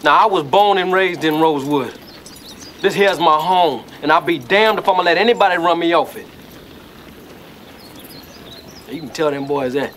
Now, I was born and raised in Rosewood. This here's my home, and I'll be damned if I'm gonna let anybody run me off it. You can tell them boys that.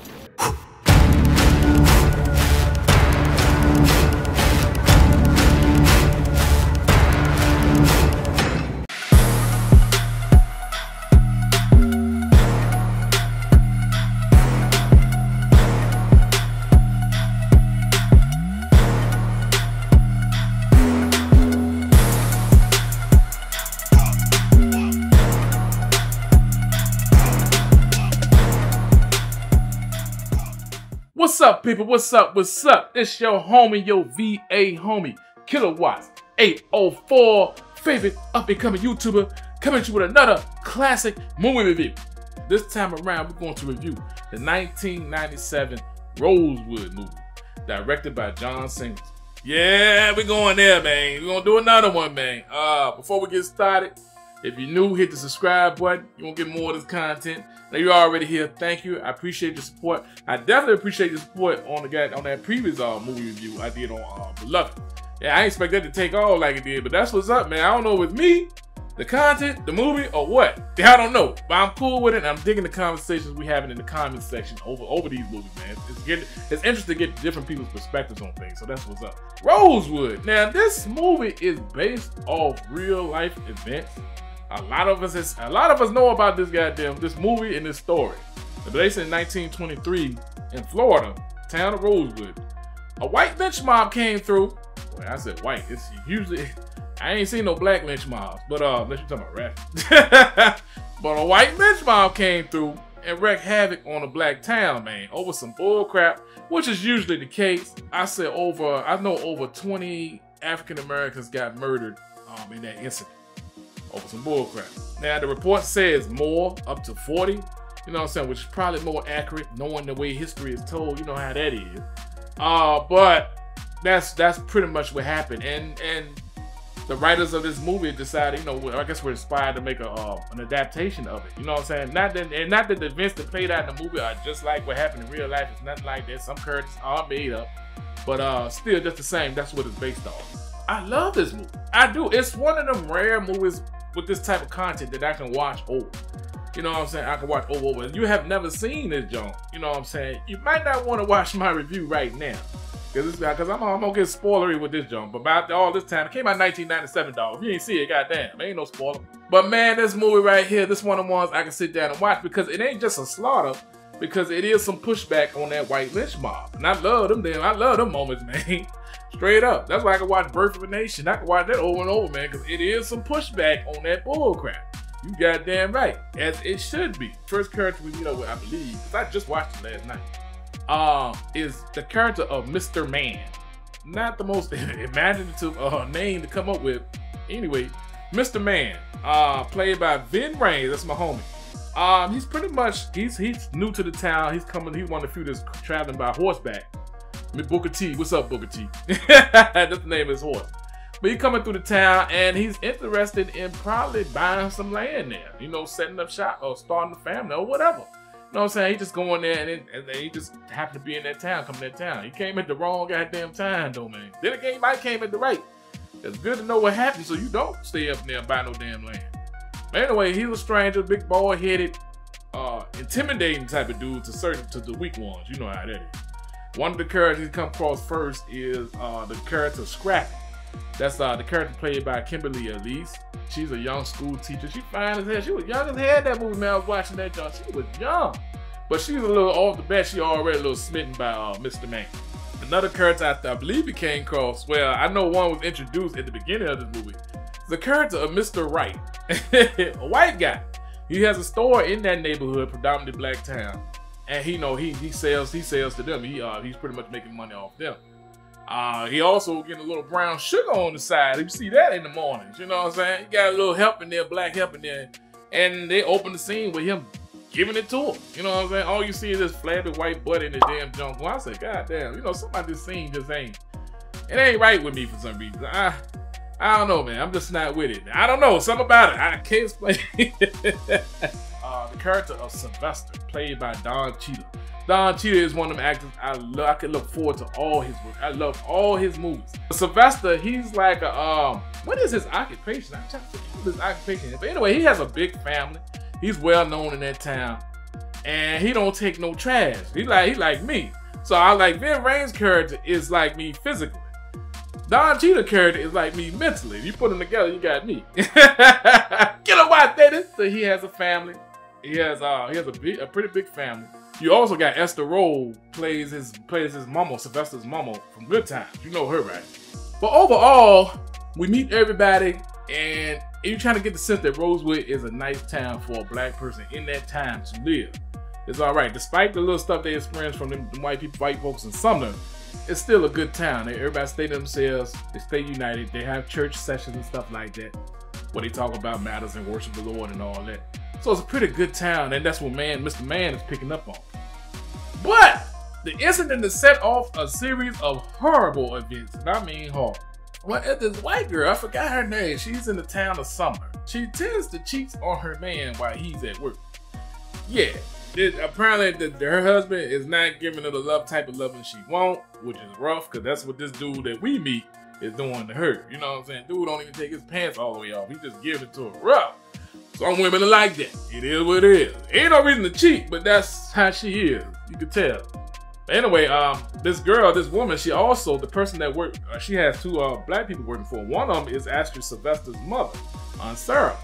What's up, people? What's up? What's up? It's your homie, your VA homie, Kilowatts 804, favorite up-and-coming YouTuber, coming to you with another classic movie review. This time around, we're going to review the 1997 Rosewood movie, directed by Jon Singleton. Yeah, we're going there, man. We're going to do another one, man. Before we get started, if you're new, hit the subscribe button. You won't get more of this content. Now you're already here. Thank you. I appreciate your support. I definitely appreciate your support on that previous movie review I did on Beloved. Yeah, I ain't expect that to take all like it did, but that's what's up, man. I don't know if it's me, the content, the movie, or what. I don't know, but I'm cool with it. And I'm digging the conversations we having in the comment section over these movies, man. It's interesting to get different people's perspectives on things. So that's what's up. Rosewood. Now this movie is based off real life events. A lot of us know about this movie and this story. It's based in 1923 in Florida, town of Rosewood. A white lynch mob came through. Well, I said white. It's usually I ain't seen no black lynch mobs, but unless you're talking about rap. But a white lynch mob came through and wreaked havoc on a black town, man, over some bull crap, which is usually the case. I know over 20 African Americans got murdered in that incident. Over some bullcrap. Now the report says more, up to 40, you know what I'm saying, which is probably more accurate knowing the way history is told, you know how that is. But that's pretty much what happened. And the writers of this movie decided, you know, I guess we're inspired to make an adaptation of it. You know what I'm saying? Not that the events that played out in the movie are just like what happened in real life. It's nothing like that. Some characters are made up, but still just the same. That's what it's based on. I love this movie. I do. It's one of them rare movies with this type of content that I can watch over. You know what I'm saying? I can watch over. If you have never seen this junk, you know what I'm saying? You might not want to watch my review right now. Because I'm going to get spoilery with this junk. But about all this time, it came out in 1997, dog. If you ain't see it, goddamn, ain't no spoiler. But man, this movie right here, this one of the ones I can sit down and watch because it ain't just a slaughter, because it is some pushback on that white lynch mob. And I love them damn. I love them moments, man. Straight up. That's why I can watch Birth of a Nation. I can watch that over and over, man, because it is some pushback on that bull crap. You goddamn right. As it should be. First character we meet up with, I believe, because I just watched it last night, is the character of Mr. Man. Not the most imaginative name to come up with. Anyway, Mr. Man, played by Ving Rhames. That's my homie. He's pretty much, he's new to the town. He's one of the few that's traveling by horseback. Booker T. What's up, Booker T? That's the name of his horse. But he's coming through the town and he's interested in probably buying some land there. You know, setting up shop or starting a family or whatever. You know what I'm saying? He just going there and he just happened to be in that town, coming to that town. He came at the wrong goddamn time though, man. Then again, he might came at the right. It's good to know what happened so you don't stay up there and buy no damn land. But anyway, he's a stranger, big bald-headed, intimidating type of dude to the weak ones. You know how that is. One of the characters he come across first is the character Scrappy. That's the character played by Kimberly Elise. She's a young school teacher. She fine as hell. She was young as hell that movie, man. I was watching that, y'all. She was young. But she was a little off the bat. She already a little smitten by Mr. Man. Another character I believe he came across, well, I know one was introduced at the beginning of this movie. The character of Mr. Wright. A white guy. He has a store in that neighborhood, predominantly black town. And he sells to them. He's pretty much making money off them. He also getting a little brown sugar on the side. You see that in the mornings, you know what I'm saying? He got a little help in there, black help in there. And they open the scene with him giving it to him. You know what I'm saying? All you see is this flabby white butt in the damn jungle. I say, God damn, you know, somebody this scene just ain't right with me for some reason. I don't know, man. I'm just not with it. I don't know. Something about it. I can't explain it. The character of Sylvester, played by Don Cheadle. Don Cheadle is one of them actors I love. I can look forward to all his work. I love all his movies. Sylvester, he's like a what is his occupation? I'm trying to think of his occupation. But anyway, he has a big family. He's well known in that town, and he don't take no trash. He like me. So I like Ving Rhames' character is like me physically. Don Cheadle character is like me mentally. You put them together, you got me. Killer White, baby. So he has a family. He has a pretty big family. You also got Esther Rolle plays his mama, Sylvester's mama from Good Times. You know her, right? But overall, we meet everybody, and you're trying to get the sense that Rosewood is a nice town for a black person in that time to live. It's all right, despite the little stuff they experience from them white folks in Sumner. It's still a good town. Everybody stay to themselves. They stay united. They have church sessions and stuff like that, where they talk about matters and worship the Lord and all that. So it's a pretty good town, and that's what Mr. Man is picking up on. But the incident that set off a series of horrible events, and I mean horrible. Well, this white girl, I forgot her name. She's in the town of Sumner. She tends to cheat on her man while he's at work. Yeah. Apparently, her husband is not giving her the type of loving she wants, which is rough, because that's what this dude that we meet is doing to her. You know what I'm saying? Dude don't even take his pants all the way off. He just gives it to her rough. Some women are like that. It is what it is. Ain't no reason to cheat, but that's how she is. You can tell. But anyway, this woman, she also, the person that worked, she has two black people working for her. One of them is actually Sylvester's mother, Aunt Sarah.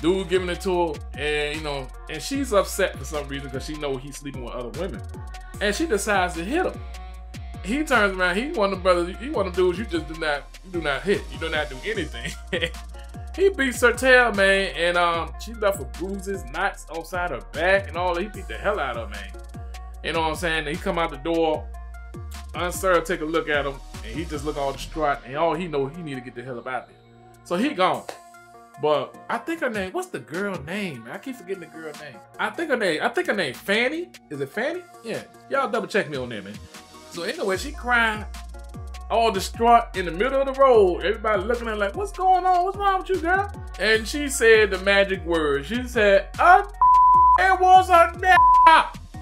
Dude giving it to her, and and she's upset for some reason because she knows he's sleeping with other women, and she decides to hit him. He turns around. He one of them brothers. He one of them dudes you just do not hit. You do not do anything. He beats her tail, man, and she left with bruises, knots outside her back, and all that. He beat the hell out of her, man. You know what I'm saying? And he come out the door. Aunt Sarah take a look at him, and he just look all distraught, and all he know, he need to get the hell up out there. So he gone. But I think her name, what's the girl name? I keep forgetting the girl name. I think her name Fanny. Is it Fanny? Yeah. Y'all double check me on that, man. So anyway, she crying, all distraught in the middle of the road. Everybody looking at her like, what's going on? What's wrong with you, girl? And she said the magic word. She said, it was a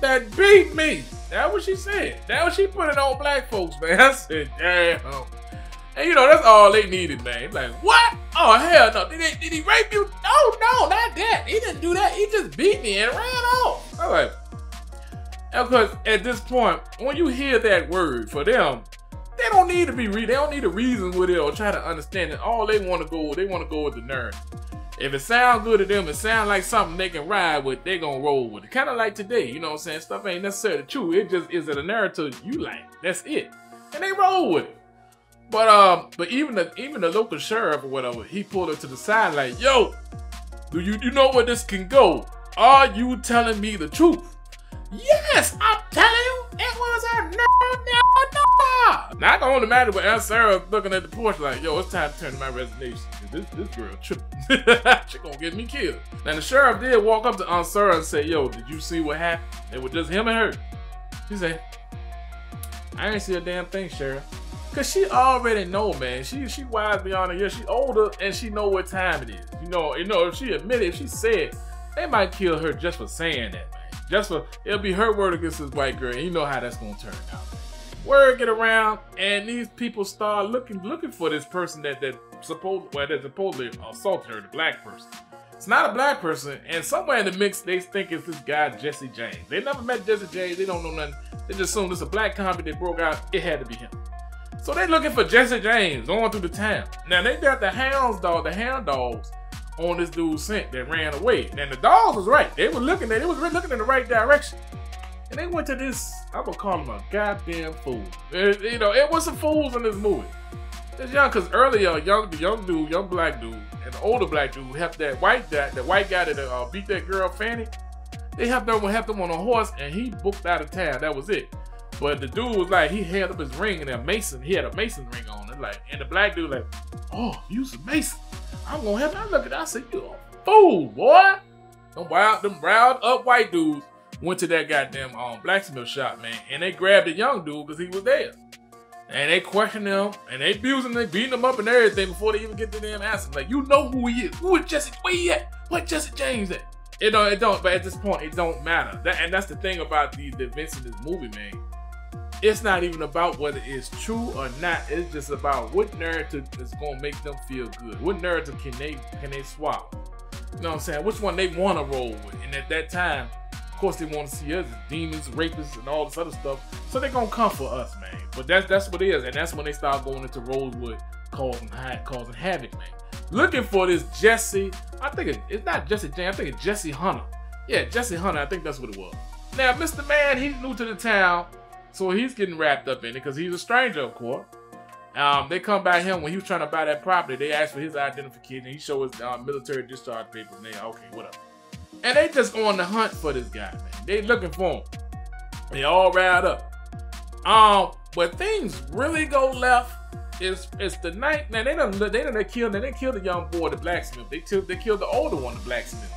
that beat me. That's what she said. That's what she put it on black folks, man. I said, damn. And that's all they needed, man. Like, what? Oh, hell no. Did he rape you? Oh, no, not that. He didn't do that. He just beat me and ran off. I'm like, because at this point, when you hear that word for them, they don't need to be they don't need to reason with it or try to understand it. All they want to go with the narrative. If it sounds good to them, it sounds like something they can ride with, they gonna roll with it. Kind of like today, you know what I'm saying? Stuff ain't necessarily true. It just is a narrative you like. That's it. And they roll with it. But even the local sheriff or whatever, he pulled her to the side like, yo, do you know where this can go? Are you telling me the truth? Yes, I'm telling you, it was a no. Not the only matter, but Aunt Sarah looking at the porch like, yo, it's time to turn to my resignation. This girl tripping. She gonna get me killed. Now the sheriff did walk up to Aunt Sarah and say, yo, did you see what happened? It was just him and her. She said, I ain't see a damn thing, sheriff. Cause she already know, man. She wise beyond a year. She older and she know what time it is. If she admitted, if she said, they might kill her just for saying that, man. It'll be her word against this white girl, and you know how that's gonna turn out. Word get around, and these people start looking for this person that supposedly assaulted her, the black person. It's not a black person, and somewhere in the mix, they think it's this guy, Jesse James. They never met Jesse James. They don't know nothing. They just assume it's a black convict that broke out. It had to be him. So they looking for Jesse James going through the town. Now they got the hound dogs on this dude's scent that ran away. And the dogs was right. They were looking in the right direction. And they went to this, I'm gonna call him a goddamn fool. It was some fools in this movie. It's young, cause earlier, the young black dude, and the older black dude helped that white guy that beat that girl Fanny. They helped them on a horse, and he booked out of town. That was it. But the dude was like, he held up his ring and he had a mason ring on it. Like, and the black dude like, oh, you's a mason. I'm gonna help. I look at it, I said, you a fool, boy. Them riled up white dudes went to that goddamn blacksmith shop, man, and they grabbed the young dude because he was there. And they questioned him, and they abused him, they beating him up and everything before they even get to them answer. Like, you know who he is. Who is Jesse? Where he at? What Jesse James at? It don't. But at this point, it don't matter. And that's the thing about the events in this movie, man. It's not even about whether it's true or not. It's just about what narrative is gonna make them feel good. What narrative can they swallow? You know what I'm saying? Which one they want to roll with? And at that time, of course, they want to see us as demons, rapists, and all this other stuff. So they're gonna come for us, man. But that's what it is, and that's when they start going into Rosewood, causing havoc, man. Looking for this Jesse. I think it's not Jesse James. I think it's Jesse Hunter. Yeah, Jesse Hunter. I think that's what it was. Now, Mr. Man, he's new to the town. So he's getting wrapped up in it because he's a stranger, of course. They come by him when he was trying to buy that property. They asked for his identification. He showed his military discharge papers. And they okay, whatever. And they just on the hunt for this guy, man. They looking for him. They all riled up. But things really go left. It's the night. Now they killed the young boy, the blacksmith. They killed the older one, the blacksmith.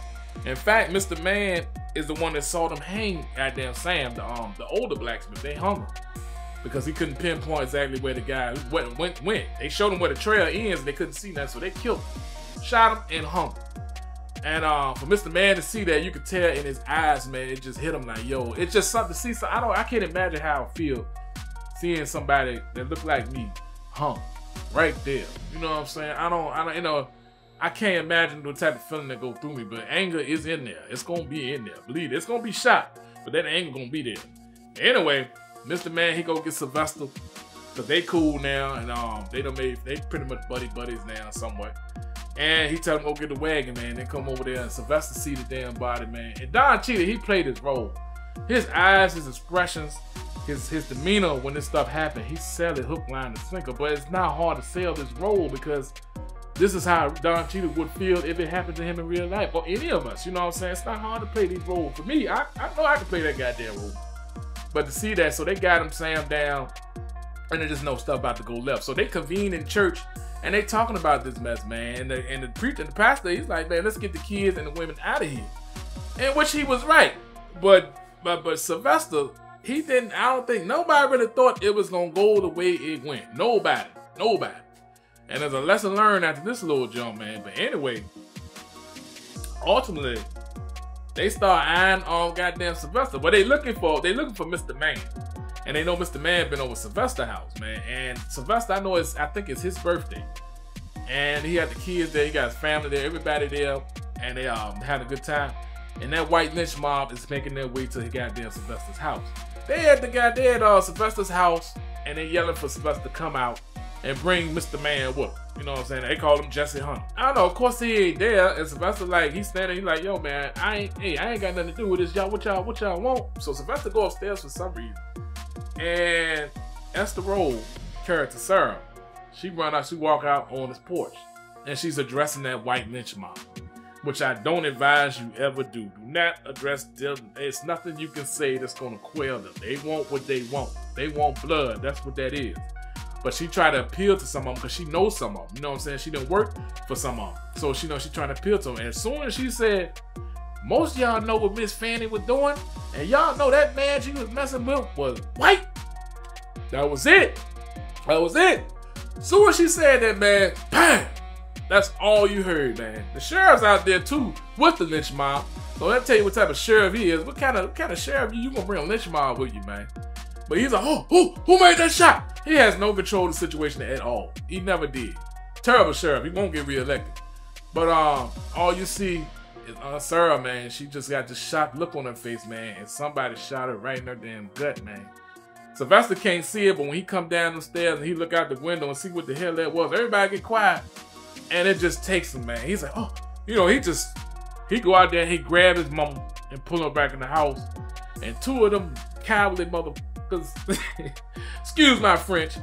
In fact, Mr. Man is the one that saw them hang goddamn Sam, the older blacksmith. They hung him because he couldn't pinpoint exactly where the guy went. They showed him where the trail ends and they couldn't see nothing, so they killed him, shot him, and hung him. And for Mr. Man to see that, you could tell in his eyes, man, it just hit him like, yo, it's just something to see. So I can't imagine how I feel seeing somebody that looked like me hung right there. You know what I'm saying? I don't, you know. I can't imagine the type of feeling that go through me, but anger is in there. It's gonna be in there. Believe it. It's gonna be shot, but that anger gonna be there. Anyway, Mr. Man, he go get Sylvester, cause they cool now, and they pretty much buddies now somewhat. And he tell him go get the wagon, man. They come over there, and Sylvester see the damn body, man. And Don Cheadle, he played his role. His eyes, his expressions, his demeanor when this stuff happened, he sell it hook, line, and sinker. But it's not hard to sell this role because this is how Don Cheadle would feel if it happened to him in real life, or any of us, you know what I'm saying? It's not hard to play these roles. For me, I know I can play that goddamn role. But to see that, so they got him Sam down, and there's just no stuff about to go left. So they convene in church, and they talking about this mess, man. And the preacher, the pastor, he's like, man, let's get the kids and the women out of here. And which he was right. But Sylvester, he didn't, I don't think, nobody really thought it was going to go the way it went. Nobody. And there's a lesson learned after this little jump, man. But anyway, ultimately, they start eyeing on goddamn Sylvester. What they looking for Mr. Man. And they know Mr. Man been over Sylvester's house, man. And Sylvester, I think it's his birthday. And he had the kids there, he got his family there, everybody there. And they had a good time. And that white lynch mob is making their way to the goddamn Sylvester's house. They at Sylvester's house, and they yelling for Sylvester to come out and bring Mr. Man with him. You know what I'm saying? They call him Jesse Hunter. I don't know, of course he ain't there, and Sylvester like, he's standing, he's like, yo man, I ain't got nothing to do with this, y'all, what y'all want? So Sylvester go upstairs for some reason. And Esther Roll, character Sarah, she walk out on his porch, and she's addressing that white lynch mob, which I don't advise you ever do. Do not address them. There's nothing you can say that's gonna quell them. They want what they want. They want blood, that's what that is. But she tried to appeal to some of them because she knows some of them. You know what I'm saying? She didn't work for some of them. So she knows she's trying to appeal to them. And as soon as she said, most of y'all know what Miss Fanny was doing, and y'all know that man she was messing with was white. That was it. As soon as she said that, man, bam! That's all you heard, man. The sheriff's out there too with the lynch mob. So let me tell you what type of sheriff he is. What kind of sheriff you gonna bring a lynch mob with you, man? But he's like, oh, who made that shot? He has no control of the situation at all. He never did. Terrible sheriff. He won't get reelected. But all you see is Sarah, man. She just got this shocked look on her face, man. And somebody shot her right in her damn gut, man. Sylvester can't see it, but when he come down the stairs and he look out the window and see what the hell that was, everybody get quiet. And it just takes him, man. He's like, oh, you know, he go out there and he grab his mama and pull her back in the house. And two of them cowardly motherfuckers, excuse my French,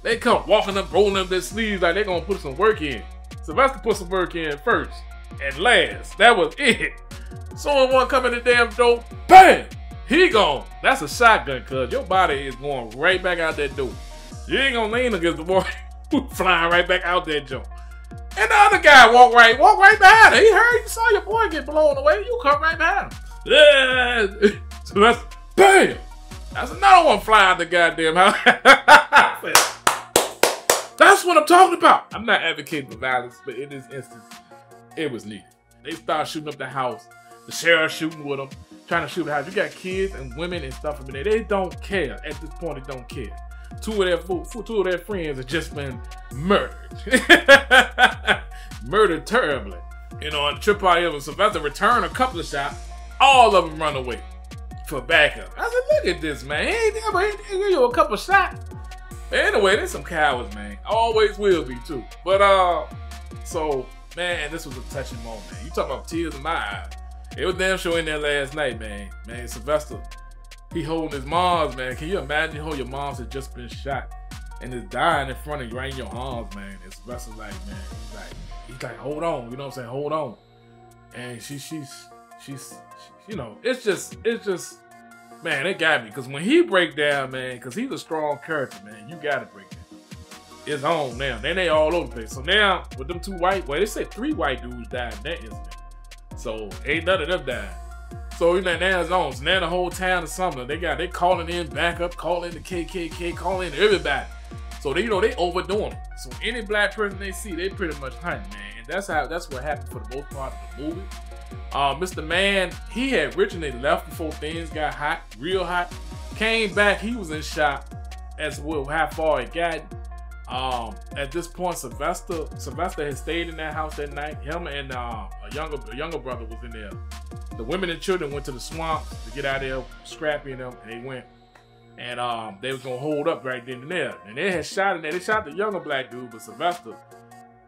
they come walking up, rolling up their sleeves like they're gonna put some work in. Sylvester put some work in first and last. That was it. Someone come in the damn door, bam! He gone. That's a shotgun, cuz your body is going right back out that door. You ain't gonna lean against the wall, flying right back out that jump. And the other guy walk right behind him. He heard you saw your boy get blown away. You come right behind him. Yeah. So that's bam. That's another one fly out the goddamn house. That's what I'm talking about. I'm not advocating for violence, but in this instance, it was needed. They start shooting up the house. The sheriff shooting with them, trying to shoot the house. You got kids and women and stuff in there. They don't care. At this point, they don't care. Two of their friends have just been murdered. Murdered terribly. You know, on the trip out here, when Sylvester returned a couple of shots, all of them run away for backup. I said, look at this, man. He ain't give you a couple of shots. But anyway, there's some cowards, man. Always will be, too. But, so, man, this was a touching moment, man. You talking about tears in my eyes. It was damn sure in there last night, man. Man, Sylvester, he holding his mom's, man. Can you imagine how your mom's had just been shot and is dying in front of you right in your arms, man? And Sylvester's like, man, he's like, hold on, you know what I'm saying? Hold on. And she's you know, it's just, man, it got me. Because when he break down, man, because he's a strong character, man, you got to break down. It's on now. Then they all over the place. So now, with them 2 white, well, they said 3 white dudes died in that incident. So ain't none of them died. So you know, now it's on. So now the whole town of Sumner, they calling in backup, calling the KKK, calling everybody. So they, you know, they overdoing it. So any black person they see, they pretty much hunting, man. And that's what happened for the most part of the movie. Mr. Man, he had originally left before things got hot, real hot. Came back, he was in shock as well how far it got. At this point, Sylvester had stayed in that house that night. Him and a younger brother was in there. The women and children went to the swamp to get out of there, Scrappy and them, and they went. And they was gonna hold up right then and there. And they had shot in there. They shot the younger black dude, but Sylvester,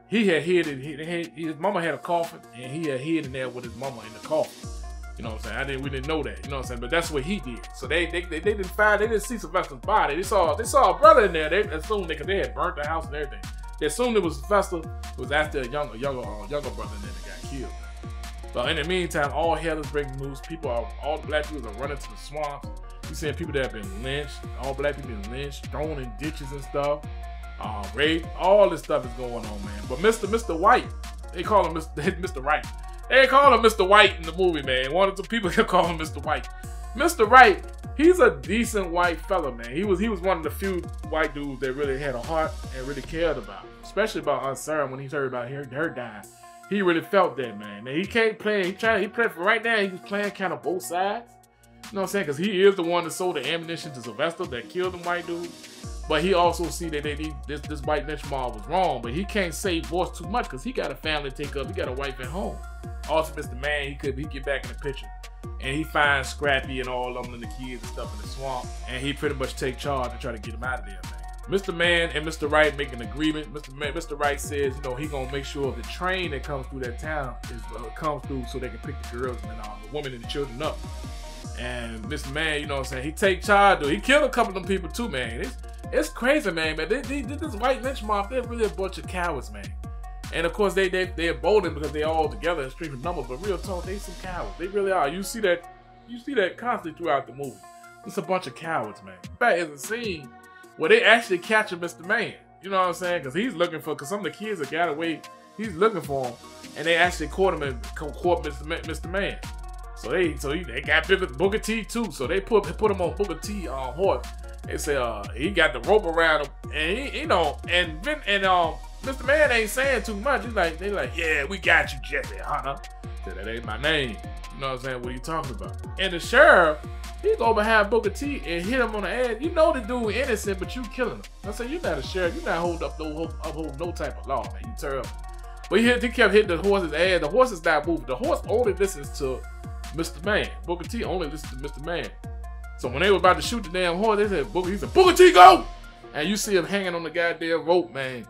he had hid it. His mama had a coffin, and he had hid in there with his mama in the coffin. You know what I'm saying? We didn't know that. You know what I'm saying? But that's what he did. So they didn't see Sylvester's body. They saw a brother in there. They assumed because they had burnt the house and everything. They assumed it was Sylvester. It was after a younger brother in there that got killed. But in the meantime, all hell is breaking loose. All the black people are running to the swamps. You seeing people that have been lynched. All black people been lynched, thrown in ditches and stuff. Rape. All this stuff is going on, man. But Mr. White, they call him Mr. Wright. They call him Mr. White in the movie, man. One of the people can call him Mr. White. Mr. Wright, he's a decent white fella, man. He was one of the few white dudes that really had a heart and really cared about, especially about Aunt Sarah when he heard about her dying. He really felt that, man. He can't play. He played for right now. He was playing kind of both sides. You know what I'm saying? Because he is the one that sold the ammunition to Sylvester that killed them white dudes. But he also see that this white lynch mob was wrong. But he can't say voice too much because he got a family to take up. He got a wife at home. Also, Mr. Man, he get back in the picture. And he finds Scrappy and all of them and the kids and stuff in the swamp. And he pretty much take charge and try to get them out of there, man. Mr. Man and Mr. Wright make an agreement. Mr. Wright says, you know, he gonna make sure the train that comes through that town comes through so they can pick the girls and the women and the children up. And Mr. Man, you know what I'm saying, he take charge, though. He killed a couple of them people too, man. It's crazy, man. This white lynch mob, they're really a bunch of cowards, man. And of course, they're emboldened because they're all together in strength of numbers. But real talk, they some cowards. They really are. You see that constantly throughout the movie. It's a bunch of cowards, man. In fact, there's a scene where they actually capture Mr. Man. You know what I'm saying? Because he's looking for, because some of the kids that got away, he's looking for him, and they actually caught him and caught Mr. Man. So they got Booker T too. So they put him on Booker T horse. They say he got the rope around him, and Mr. Man ain't saying too much. They like, yeah, we got you, Jesse, huh? Said that ain't my name. You know what I'm saying? What are you talking about? And the sheriff, he go behind Booker T and hit him on the ass. You know the dude innocent, but you killing him. I said, you're not a sheriff. You're not uphold no type of law, man. You terrible. But he kept hitting the horse's ass. The horse is not moving. The horse only listens to Mr. Man. Booker T only listens to Mr. Man. So when they were about to shoot the damn horse, he said, Booker T, go! And you see him hanging on the goddamn rope, man.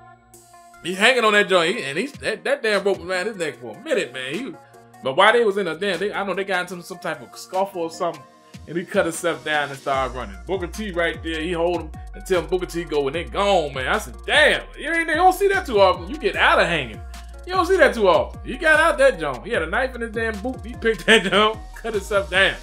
He's hanging on that joint, and that damn rope was around his neck for a minute, man. But while they was in a damn, I know they got into some type of scuffle or something, and he cut himself down and started running. Booker T right there, he hold him until Booker T go, and they gone, man. I said, damn, you don't see that too often. You get out of hanging. You don't see that too often. He got out that joint. He had a knife in his damn boot. He picked that joint, cut himself down.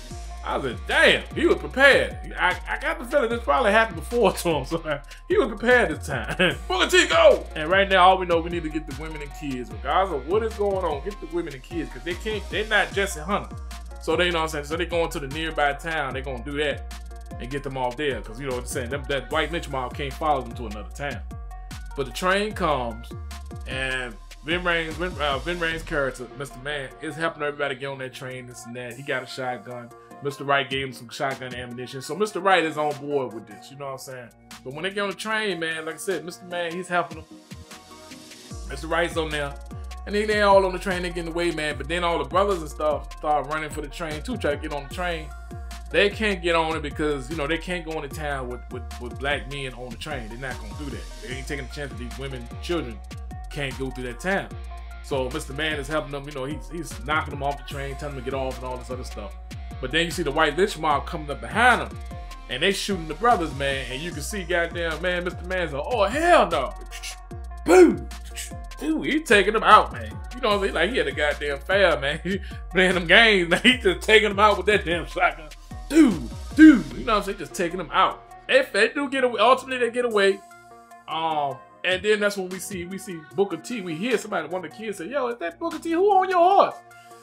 I was like, damn, he was prepared. I got the feeling this probably happened before to him, so he was prepared this time. Booker T, go! And right now, all we know, we need to get the women and kids. Regardless of what is going on, get the women and kids, because they're not Jesse Hunter. So they, you know what I'm saying, so they going to the nearby town, they're going to do that and get them off there, because you know what I'm saying, that white lynch mob can't follow them to another town. But the train comes, and Ving Rhames' character, Mr. Man, is helping everybody get on that train, this and that. He got a shotgun. Mr. Wright gave him some shotgun ammunition. So Mr. Wright is on board with this, you know what I'm saying? But when they get on the train, man, like I said, Mr. Man, he's helping them. Mr. Wright's on there. And then they all on the train, they getting away, man. But then all the brothers and stuff start running for the train too, try to get on the train. They can't get on it because, you know, they can't go into town with black men on the train. They're not gonna do that. They ain't taking a chance that these women, children can't go through that town. So Mr. Man is helping them, you know, he's knocking them off the train, telling them to get off and all this other stuff. But then you see the white lynch mob coming up behind them, and they shooting the brothers, man. And you can see, goddamn, man, Mr. Man's like, oh, hell no. Boom. Dude, he taking them out, man. You know what I mean? Like, he had a goddamn fair, man. He playing them games, man. He just taking them out with that damn shotgun. Dude. You know what I'm saying? Just taking them out. If they do get away, ultimately they get away. And then that's when we see Booker T. We hear somebody, one of the kids say, yo, is that Booker T? Who on your horse?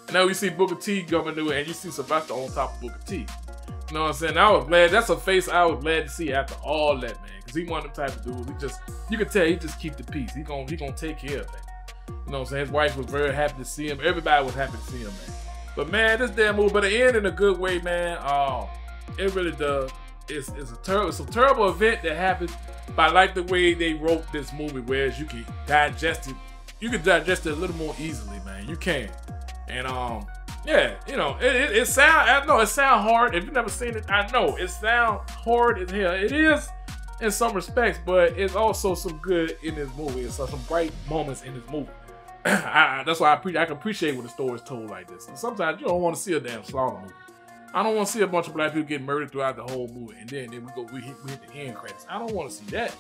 And now we see Booker T coming through, and you see Sylvester on top of Booker T. You know what I'm saying? I was glad. That's a face I was glad to see after all that, man. Because he one of them type of dudes. You can tell he just keep the peace. He gonna take care of things. You know what I'm saying? His wife was very happy to see him. Everybody was happy to see him, man. But man, this damn movie, but it ended in a good way, man. It really does. It's a terrible event that happened. But I like the way they wrote this movie, whereas you can digest it. You can digest it a little more easily, man. You can. And yeah, you know, it sound hard. If you've never seen it, I know it sounds hard as hell. It is in some respects, but it's also some good in this movie. It's some bright moments in this movie. That's why I can appreciate when the story is told like this. And sometimes you don't want to see a damn slaughter movie. I don't want to see a bunch of black people getting murdered throughout the whole movie, and then we hit the end credits. I don't want to see that.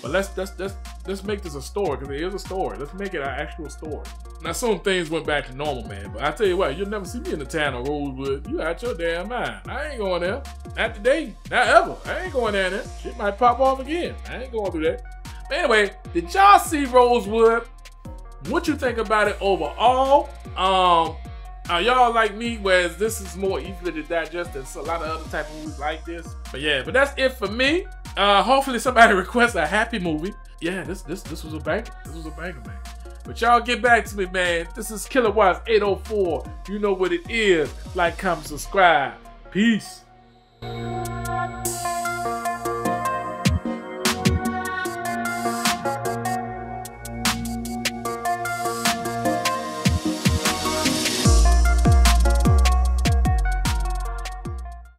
But let's make this a story, because it is a story. Let's make it an actual story. Now, some things went back to normal, man. But I tell you what, you'll never see me in the town of Rosewood. You out your damn mind. I ain't going there. Not today. Not ever. I ain't going down there. Shit might pop off again. I ain't going through that. But anyway, did y'all see Rosewood? What you think about it overall? Are y'all like me, whereas this is more easily to digest than a lot of other type of movies like this? But yeah, but that's it for me. Hopefully somebody requests a happy movie. Yeah, this was a banger. This was a banger, man. But y'all get back to me, man. This is Killer Watts 804. You know what it is. Like, comment, subscribe. Peace.